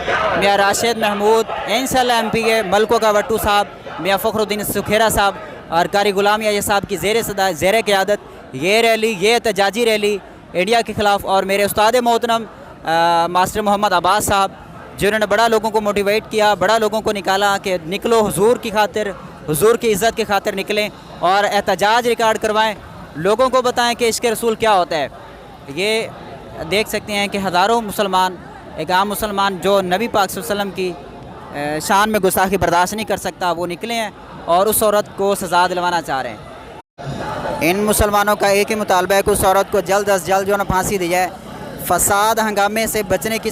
मियाँ राशिद महमूद, इंशाल्लाह MP के मलकों का वट्टू साहब, मियाँ फ़खरुद्दीन सुखेरा साहब और कारी गुलाम याहिया साहब की ज़ेर क़यादत ये रैली, ये एहतजाजी रैली इंडिया के ख़िलाफ़, और मेरे उस्ताद मोहतरम मास्टर मोहम्मद अब्बास साहब जिन्होंने बड़ा लोगों को मोटिवेट किया, बड़ा लोगों को निकाला कि निकलो हुजूर की खातिर, हुजूर की इज़्ज़त की खातिर निकलें और एहतजाज रिकॉर्ड करवाएं, लोगों को बताएं कि इश्क़ रसूल क्या होता है। ये देख सकते हैं कि हज़ारों मुसलमान, एक आम मुसलमान जो नबी पाक सल्लल्लाहु अलैहि वसल्लम की शान में गुस्ताखी बर्दाश्त नहीं कर सकता, वो निकले हैं और उस औरत को सज़ा दिलवाना चाह रहे हैं। इन मुसलमानों का एक ही मुतालबा है कि उस औरत को जल्द अज जल्द जो ना फांसी दी जाए। फसाद हंगामे से बचने की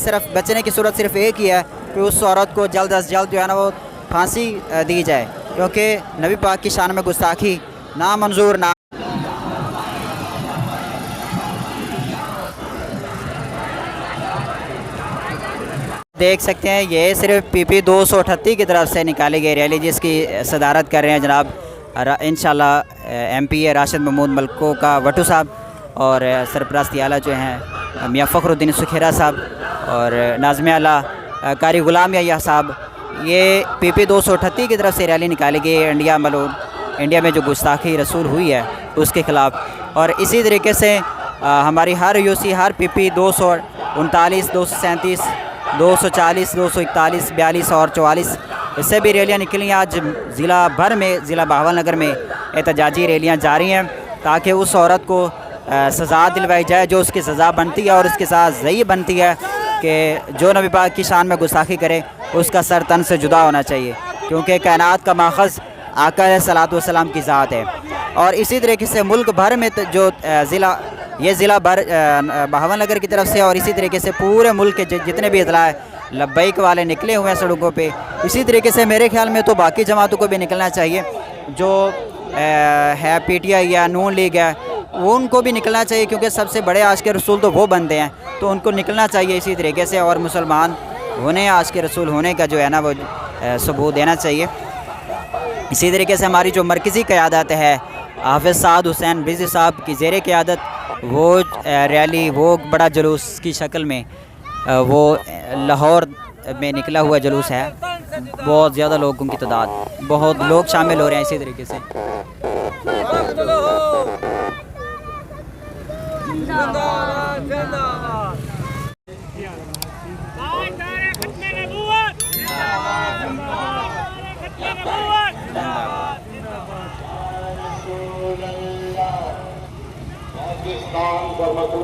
सूरत सिर्फ एक ही है कि उस औरत को जल्द अज जल्द जो है ना वो फांसी दी जाए, क्योंकि नबी पाक की शान में गुस्ताखी नामंजूर ना। देख सकते हैं ये सिर्फ PP 238 की तरफ से निकाली गई रैली, जिसकी सदारत कर रहे हैं जनाब इंशाल्लाह MP राशिद महमूद मलकों का वट्टू साहब और सरपरस्त आला जो हैं मियाँ फ़खरुद्दीन सुखेरा साहब और नाज़िम आला कारी गुलाम याहिया साहब। ये PP 238 की तरफ से रैली निकाली गई है इंडिया में जो गुस्ताखी रसूल हुई है उसके ख़िलाफ़। और इसी तरीके से हमारी हर UC हर PP 239, 237, 240, 241, 42 और 44 इससे भी रैलियाँ निकली। आज ज़िला भर में, ज़िला बहावलनगर में एहतजाजी रैलियाँ जारी हैं ताकि उस औरत को सज़ा दिलवाई जाए जो उसकी सज़ा बनती है, और उसके साथ यही बनती है कि जो नबी पाक की शान में गुस्ताखी करे उसका सर तन से जुदा होना चाहिए, क्योंकि कायनात का माखज़ आका अलैहिस्सलातु वस्सलाम की ज़ात है। और इसी तरीके से मुल्क भर में जो ज़िला भर बहावलनगर की तरफ से और इसी तरीके से पूरे मुल्क के जितने भी अज़ला लब्बैक वाले निकले हुए हैं सड़कों पे। इसी तरीके से मेरे ख्याल में तो बाकी जमातों को भी निकलना चाहिए, जो है PTI या नून लीग है, वो उनको भी निकलना चाहिए, क्योंकि सबसे बड़े आशिक़ रसूल तो वो बनते हैं, तो उनको निकलना चाहिए इसी तरीके से। और मुसलमान होने, आशिक़ रसूल होने का जो है ना वो सबूत देना चाहिए। इसी तरीके से हमारी जो मरकज़ी क़यादत है हाफ़िज़ साद हुसैन रिज़वी साहब की ज़ेर क़यादत, वो रैली, वो बड़ा जुलूस की शक्ल में वो लाहौर में निकला हुआ जुलूस है। बहुत ज़्यादा लोगों की तादाद, बहुत लोग शामिल हो रहे हैं इसी तरीके से। पाकिस्तान का